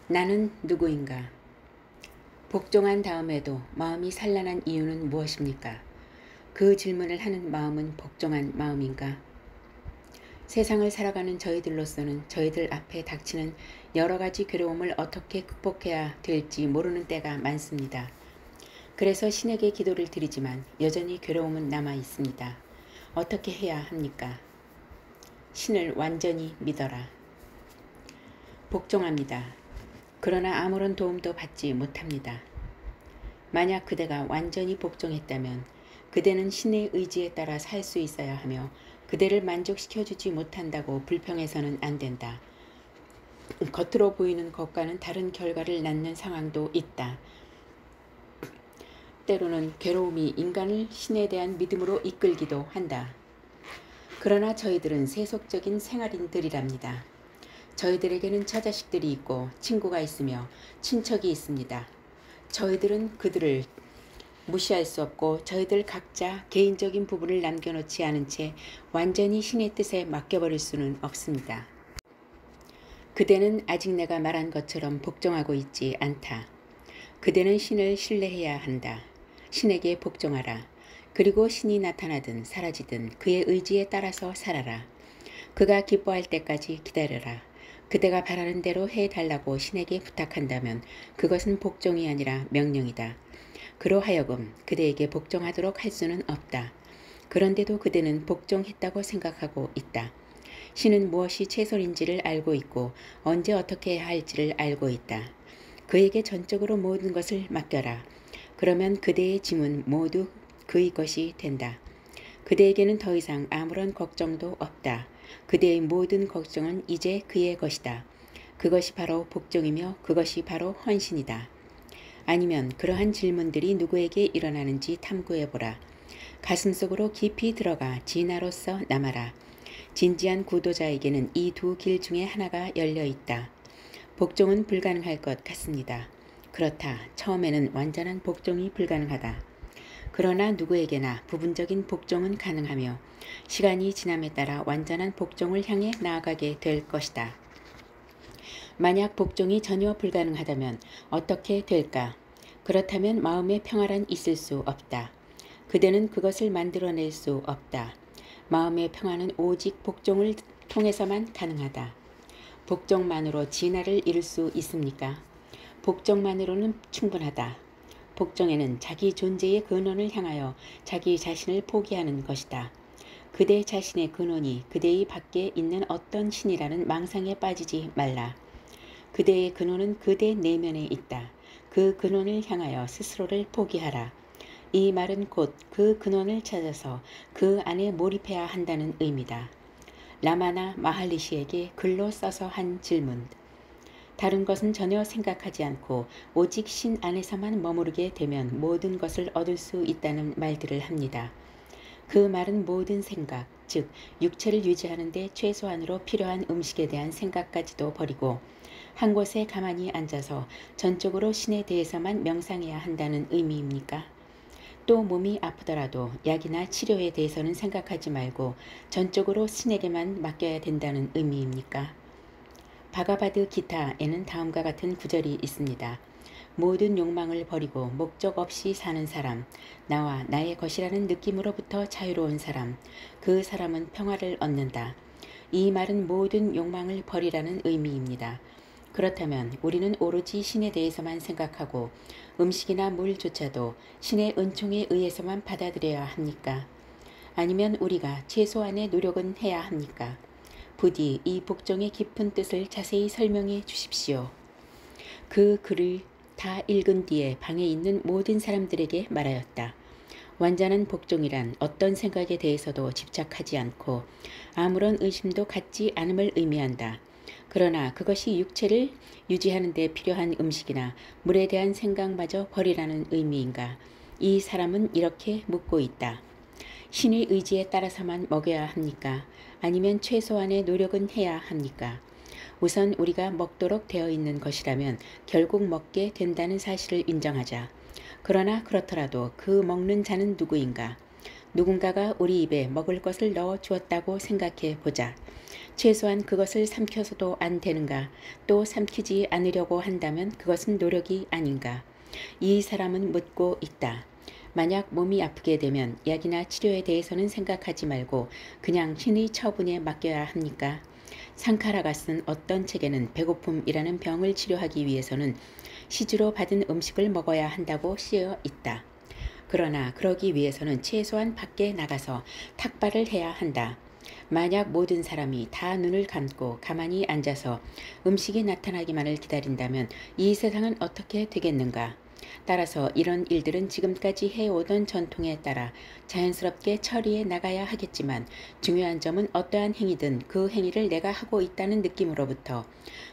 나는 누구인가? 복종한 다음에도 마음이 산란한 이유는 무엇입니까? 그 질문을 하는 마음은 복종한 마음인가? 세상을 살아가는 저희들로서는 저희들 앞에 닥치는 여러 가지 괴로움을 어떻게 극복해야 될지 모르는 때가 많습니다. 그래서 신에게 기도를 드리지만 여전히 괴로움은 남아 있습니다. 어떻게 해야 합니까? 신을 완전히 믿어라. 복종합니다. 그러나 아무런 도움도 받지 못합니다. 만약 그대가 완전히 복종했다면 그대는 신의 의지에 따라 살 수 있어야 하며 그대를 만족시켜주지 못한다고 불평해서는 안 된다. 겉으로 보이는 것과는 다른 결과를 낳는 상황도 있다. 때로는 괴로움이 인간을 신에 대한 믿음으로 이끌기도 한다. 그러나 저희들은 세속적인 생활인들이랍니다. 저희들에게는 처자식들이 있고 친구가 있으며 친척이 있습니다. 저희들은 그들을 무시할 수 없고 저희들 각자 개인적인 부분을 남겨놓지 않은 채 완전히 신의 뜻에 맡겨버릴 수는 없습니다. 그대는 아직 내가 말한 것처럼 복종하고 있지 않다. 그대는 신을 신뢰해야 한다. 신에게 복종하라. 그리고 신이 나타나든 사라지든 그의 의지에 따라서 살아라. 그가 기뻐할 때까지 기다려라. 그대가 바라는 대로 해달라고 신에게 부탁한다면 그것은 복종이 아니라 명령이다. 그로하여금 그대에게 복종하도록 할 수는 없다. 그런데도 그대는 복종했다고 생각하고 있다. 신은 무엇이 최선인지를 알고 있고 언제 어떻게 해야 할지를 알고 있다. 그에게 전적으로 모든 것을 맡겨라. 그러면 그대의 짐은 모두 그의 것이 된다. 그대에게는 더 이상 아무런 걱정도 없다. 그대의 모든 걱정은 이제 그의 것이다. 그것이 바로 복종이며 그것이 바로 헌신이다. 아니면 그러한 질문들이 누구에게 일어나는지 탐구해보라. 가슴속으로 깊이 들어가 진화로서 남아라. 진지한 구도자에게는 이 두 길 중에 하나가 열려있다. 복종은 불가능할 것 같습니다. 그렇다. 처음에는 완전한 복종이 불가능하다. 그러나 누구에게나 부분적인 복종은 가능하며 시간이 지남에 따라 완전한 복종을 향해 나아가게 될 것이다. 만약 복종이 전혀 불가능하다면 어떻게 될까? 그렇다면 마음의 평화란 있을 수 없다. 그대는 그것을 만들어낼 수 없다. 마음의 평화는 오직 복종을 통해서만 가능하다. 복종만으로 진화를 이룰 수 있습니까? 복종만으로는 충분하다. 복종에는 자기 존재의 근원을 향하여 자기 자신을 포기하는 것이다. 그대 자신의 근원이 그대의 밖에 있는 어떤 신이라는 망상에 빠지지 말라. 그대의 근원은 그대 내면에 있다. 그 근원을 향하여 스스로를 포기하라. 이 말은 곧 그 근원을 찾아서 그 안에 몰입해야 한다는 의미다. 라마나 마할리시에게 글로 써서 한 질문. 다른 것은 전혀 생각하지 않고 오직 신 안에서만 머무르게 되면 모든 것을 얻을 수 있다는 말들을 합니다. 그 말은 모든 생각, 즉 육체를 유지하는 데 최소한으로 필요한 음식에 대한 생각까지도 버리고 한 곳에 가만히 앉아서 전적으로 신에 대해서만 명상해야 한다는 의미입니까? 또 몸이 아프더라도 약이나 치료에 대해서는 생각하지 말고 전적으로 신에게만 맡겨야 된다는 의미입니까? 바가바드 기타에는 다음과 같은 구절이 있습니다. 모든 욕망을 버리고 목적 없이 사는 사람, 나와 나의 것이라는 느낌으로부터 자유로운 사람, 그 사람은 평화를 얻는다. 이 말은 모든 욕망을 버리라는 의미입니다. 그렇다면 우리는 오로지 신에 대해서만 생각하고 음식이나 물조차도 신의 은총에 의해서만 받아들여야 합니까? 아니면 우리가 최소한의 노력은 해야 합니까? 부디 이 복종의 깊은 뜻을 자세히 설명해 주십시오. 그 글을 다 읽은 뒤에 방에 있는 모든 사람들에게 말하였다. 완전한 복종이란 어떤 생각에 대해서도 집착하지 않고 아무런 의심도 갖지 않음을 의미한다. 그러나 그것이 육체를 유지하는 데 필요한 음식이나 물에 대한 생각마저 버리라는 의미인가? 이 사람은 이렇게 묻고 있다. 신의 의지에 따라서만 먹여야 합니까? 아니면 최소한의 노력은 해야 합니까? 우선 우리가 먹도록 되어 있는 것이라면 결국 먹게 된다는 사실을 인정하자. 그러나 그렇더라도 그 먹는 자는 누구인가? 누군가가 우리 입에 먹을 것을 넣어 주었다고 생각해 보자. 최소한 그것을 삼켜서도 안 되는가? 또 삼키지 않으려고 한다면 그것은 노력이 아닌가? 이 사람은 묻고 있다. 만약 몸이 아프게 되면 약이나 치료에 대해서는 생각하지 말고 그냥 신의 처분에 맡겨야 합니까? 상카라가 쓴 어떤 책에는 배고픔이라는 병을 치료하기 위해서는 시주로 받은 음식을 먹어야 한다고 쓰여 있다. 그러나 그러기 위해서는 최소한 밖에 나가서 탁발을 해야 한다. 만약 모든 사람이 다 눈을 감고 가만히 앉아서 음식이 나타나기만을 기다린다면 이 세상은 어떻게 되겠는가? 따라서 이런 일들은 지금까지 해오던 전통에 따라 자연스럽게 처리해 나가야 하겠지만 중요한 점은 어떠한 행위든 그 행위를 내가 하고 있다는 느낌으로부터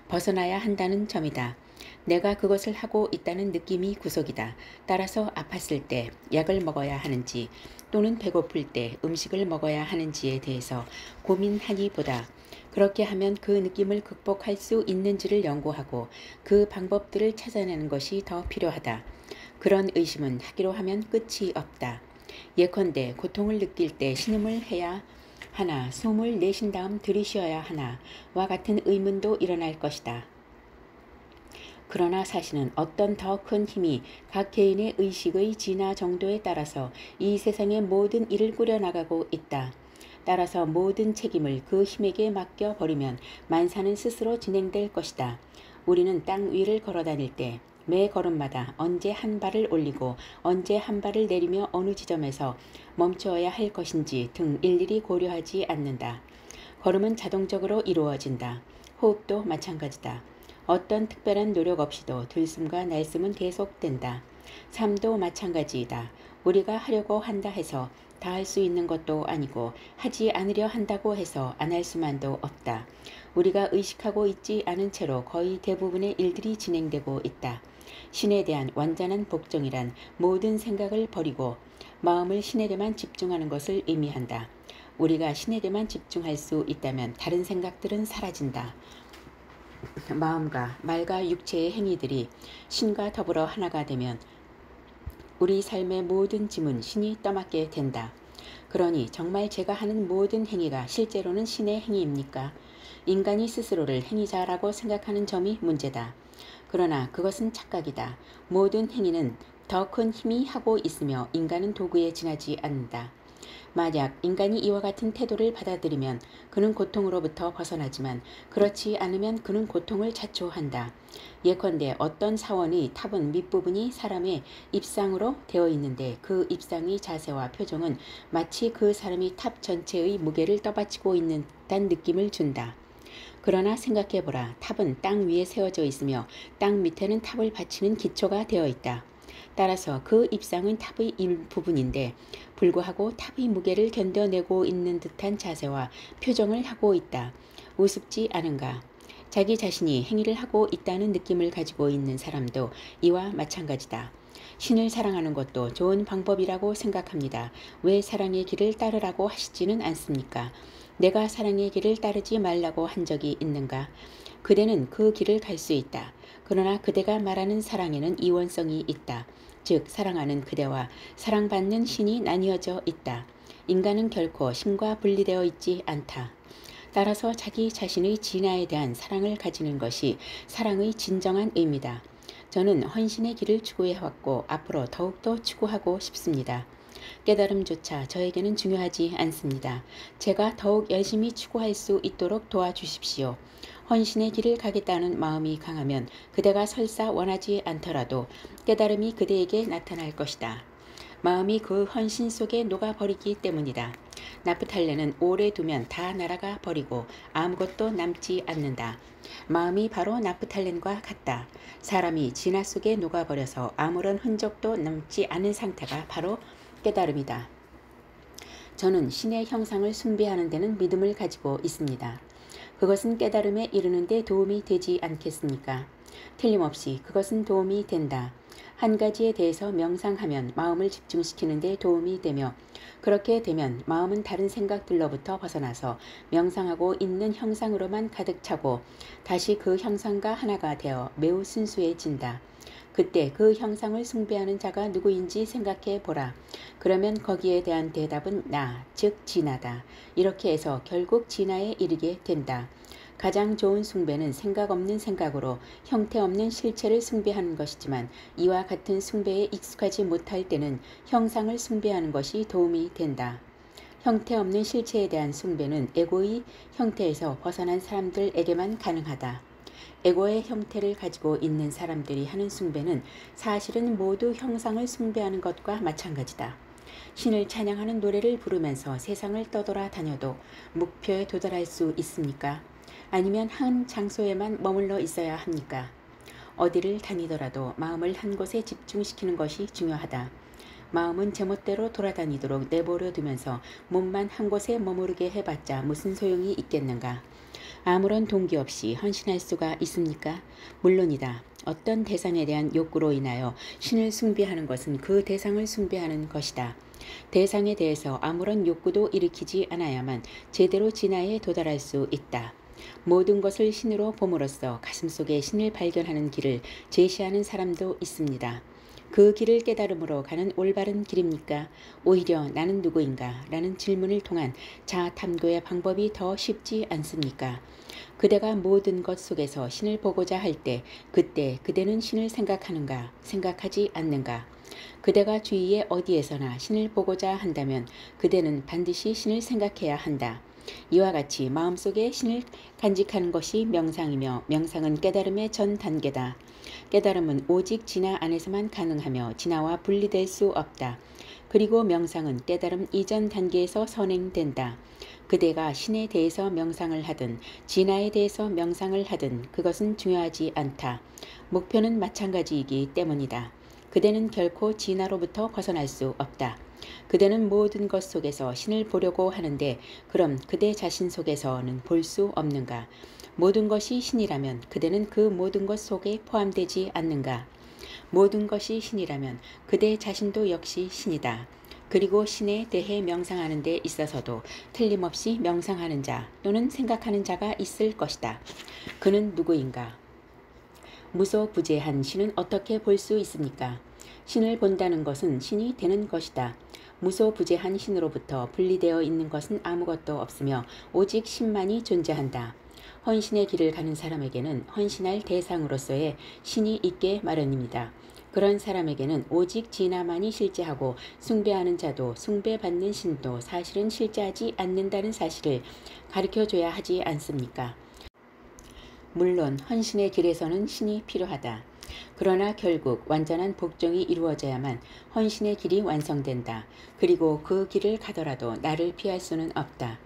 벗어나야 한다는 점이다. 내가 그것을 하고 있다는 느낌이 구속이다. 따라서 아팠을 때 약을 먹어야 하는지 또는 배고플 때 음식을 먹어야 하는지에 대해서 고민하기보다 그렇게 하면 그 느낌을 극복할 수 있는지를 연구하고 그 방법들을 찾아내는 것이 더 필요하다. 그런 의심은 하기로 하면 끝이 없다. 예컨대 고통을 느낄 때 신음을 해야 하나, 숨을 내쉰 다음 들이쉬어야 하나와 같은 의문도 일어날 것이다. 그러나 사실은 어떤 더 큰 힘이 각 개인의 의식의 진화 정도에 따라서 이 세상의 모든 일을 꾸려나가고 있다. 따라서 모든 책임을 그 힘에게 맡겨버리면 만사는 스스로 진행될 것이다. 우리는 땅 위를 걸어다닐 때 매 걸음마다 언제 한 발을 올리고 언제 한 발을 내리며 어느 지점에서 멈추어야 할 것인지 등 일일이 고려하지 않는다. 걸음은 자동적으로 이루어진다. 호흡도 마찬가지다. 어떤 특별한 노력 없이도 들숨과 날숨은 계속된다. 삶도 마찬가지이다. 우리가 하려고 한다 해서 다 할 수 있는 것도 아니고 하지 않으려 한다고 해서 안 할 수만도 없다. 우리가 의식하고 있지 않은 채로 거의 대부분의 일들이 진행되고 있다. 신에 대한 완전한 복종이란 모든 생각을 버리고 마음을 신에게만 집중하는 것을 의미한다. 우리가 신에게만 집중할 수 있다면 다른 생각들은 사라진다. 마음과 말과 육체의 행위들이 신과 더불어 하나가 되면 우리 삶의 모든 짐은 신이 떠맡게 된다. 그러니 정말 제가 하는 모든 행위가 실제로는 신의 행위입니까? 인간이 스스로를 행위자라고 생각하는 점이 문제다. 그러나 그것은 착각이다. 모든 행위는 더 큰 힘이 하고 있으며 인간은 도구에 지나지 않는다. 만약 인간이 이와 같은 태도를 받아들이면 그는 고통으로부터 벗어나지만 그렇지 않으면 그는 고통을 자초한다. 예컨대 어떤 사원의 탑은 밑부분이 사람의 입상으로 되어 있는데 그 입상의 자세와 표정은 마치 그 사람이 탑 전체의 무게를 떠받치고 있는 듯한 느낌을 준다. 그러나 생각해보라. 탑은 땅 위에 세워져 있으며 땅 밑에는 탑을 받치는 기초가 되어 있다. 따라서 그 입상은 탑의 일부분인데 불구하고 탑의 무게를 견뎌내고 있는 듯한 자세와 표정을 하고 있다. 우습지 않은가? 자기 자신이 행위를 하고 있다는 느낌을 가지고 있는 사람도 이와 마찬가지다. 신을 사랑하는 것도 좋은 방법이라고 생각합니다. 왜 사랑의 길을 따르라고 하시지는 않습니까? 내가 사랑의 길을 따르지 말라고 한 적이 있는가? 그대는 그 길을 갈 수 있다. 그러나 그대가 말하는 사랑에는 이원성이 있다. 즉 사랑하는 그대와 사랑받는 신이 나뉘어져 있다. 인간은 결코 신과 분리되어 있지 않다. 따라서 자기 자신의 진화에 대한 사랑을 가지는 것이 사랑의 진정한 의미다. 저는 헌신의 길을 추구해왔고 앞으로 더욱더 추구하고 싶습니다. 깨달음조차 저에게는 중요하지 않습니다. 제가 더욱 열심히 추구할 수 있도록 도와주십시오. 헌신의 길을 가겠다는 마음이 강하면 그대가 설사 원하지 않더라도 깨달음이 그대에게 나타날 것이다. 마음이 그 헌신 속에 녹아버리기 때문이다. 나프탈렌은 오래 두면 다 날아가 버리고 아무것도 남지 않는다. 마음이 바로 나프탈렌과 같다. 사람이 진화 속에 녹아버려서 아무런 흔적도 남지 않은 상태가 바로 깨달음이다. 저는 신의 형상을 숭배하는 데는 믿음을 가지고 있습니다. 그것은 깨달음에 이르는 데 도움이 되지 않겠습니까? 틀림없이 그것은 도움이 된다. 한 가지에 대해서 명상하면 마음을 집중시키는 데 도움이 되며 그렇게 되면 마음은 다른 생각들로부터 벗어나서 명상하고 있는 형상으로만 가득 차고 다시 그 형상과 하나가 되어 매우 순수해진다. 그때 그 형상을 숭배하는 자가 누구인지 생각해 보라. 그러면 거기에 대한 대답은 나, 즉 진화다. 이렇게 해서 결국 진화에 이르게 된다. 가장 좋은 숭배는 생각 없는 생각으로 형태 없는 실체를 숭배하는 것이지만 이와 같은 숭배에 익숙하지 못할 때는 형상을 숭배하는 것이 도움이 된다. 형태 없는 실체에 대한 숭배는 에고의 형태에서 벗어난 사람들에게만 가능하다. 에고의 형태를 가지고 있는 사람들이 하는 숭배는 사실은 모두 형상을 숭배하는 것과 마찬가지다. 신을 찬양하는 노래를 부르면서 세상을 떠돌아 다녀도 목표에 도달할 수 있습니까? 아니면 한 장소에만 머물러 있어야 합니까? 어디를 다니더라도 마음을 한 곳에 집중시키는 것이 중요하다. 마음은 제멋대로 돌아다니도록 내버려 두면서 몸만 한 곳에 머무르게 해봤자 무슨 소용이 있겠는가? 아무런 동기 없이 헌신할 수가 있습니까? 물론이다. 어떤 대상에 대한 욕구로 인하여 신을 숭배하는 것은 그 대상을 숭배하는 것이다. 대상에 대해서 아무런 욕구도 일으키지 않아야만 제대로 진화에 도달할 수 있다. 모든 것을 신으로 봄으로써 가슴속에 신을 발견하는 길을 제시하는 사람도 있습니다. 그 길을 깨달음으로 가는 올바른 길입니까? 오히려 나는 누구인가? 라는 질문을 통한 자아 탐구의 방법이 더 쉽지 않습니까? 그대가 모든 것 속에서 신을 보고자 할 때 그때 그대는 신을 생각하는가? 생각하지 않는가? 그대가 주위에 어디에서나 신을 보고자 한다면 그대는 반드시 신을 생각해야 한다. 이와 같이 마음속에 신을 간직하는 것이 명상이며 명상은 깨달음의 전 단계다. 깨달음은 오직 진화 안에서만 가능하며 진화와 분리될 수 없다. 그리고 명상은 깨달음 이전 단계에서 선행된다. 그대가 신에 대해서 명상을 하든 진화에 대해서 명상을 하든 그것은 중요하지 않다. 목표는 마찬가지이기 때문이다. 그대는 결코 진화로부터 벗어날 수 없다. 그대는 모든 것 속에서 신을 보려고 하는데 그럼 그대 자신 속에서는 볼 수 없는가? 모든 것이 신이라면 그대는 그 모든 것 속에 포함되지 않는가? 모든 것이 신이라면 그대 자신도 역시 신이다. 그리고 신에 대해 명상하는 데 있어서도 틀림없이 명상하는 자 또는 생각하는 자가 있을 것이다. 그는 누구인가? 무소부재한 신은 어떻게 볼 수 있습니까? 신을 본다는 것은 신이 되는 것이다. 무소부재한 신으로부터 분리되어 있는 것은 아무것도 없으며 오직 신만이 존재한다. 헌신의 길을 가는 사람에게는 헌신할 대상으로서의 신이 있게 마련입니다. 그런 사람에게는 오직 진화만이 실제하고 숭배하는 자도 숭배받는 신도 사실은 실제하지 않는다는 사실을 가르쳐줘야 하지 않습니까? 물론 헌신의 길에서는 신이 필요하다. 그러나 결국 완전한 복종이 이루어져야만 헌신의 길이 완성된다. 그리고 그 길을 가더라도 나를 피할 수는 없다.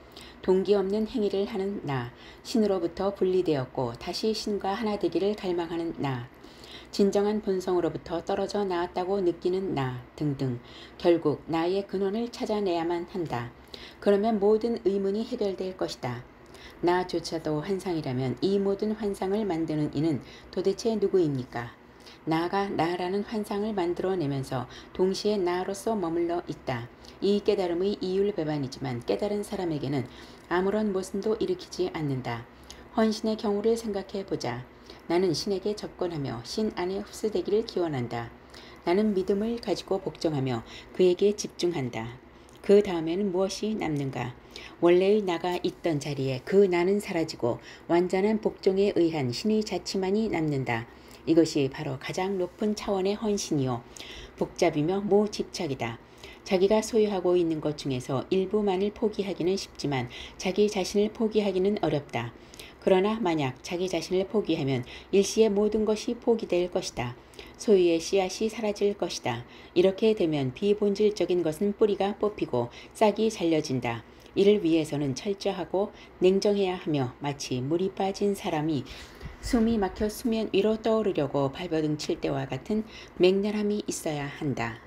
동기 없는 행위를 하는 나, 신으로부터 분리되었고 다시 신과 하나 되기를 갈망하는 나, 진정한 본성으로부터 떨어져 나왔다고 느끼는 나 등등 결국 나의 근원을 찾아내야만 한다. 그러면 모든 의문이 해결될 것이다. 나조차도 환상이라면 이 모든 환상을 만드는 이는 도대체 누구입니까? 나가 나라는 환상을 만들어내면서 동시에 나로서 머물러 있다. 이 깨달음의 이율배반이지만 깨달은 사람에게는 아무런 모순도 일으키지 않는다. 헌신의 경우를 생각해 보자. 나는 신에게 접근하며 신 안에 흡수되기를 기원한다. 나는 믿음을 가지고 복종하며 그에게 집중한다. 그 다음에는 무엇이 남는가? 원래의 나가 있던 자리에 그 나는 사라지고 완전한 복종에 의한 신의 자치만이 남는다. 이것이 바로 가장 높은 차원의 헌신이요. 복잡이며 무집착이다. 자기가 소유하고 있는 것 중에서 일부만을 포기하기는 쉽지만 자기 자신을 포기하기는 어렵다. 그러나 만약 자기 자신을 포기하면 일시에 모든 것이 포기될 것이다. 소유의 씨앗이 사라질 것이다. 이렇게 되면 비본질적인 것은 뿌리가 뽑히고 싹이 잘려진다. 이를 위해서는 철저하고 냉정해야 하며 마치 물이 빠진 사람이 숨이 막혀 수면 위로 떠오르려고 발버둥 칠 때와 같은 맹렬함이 있어야 한다.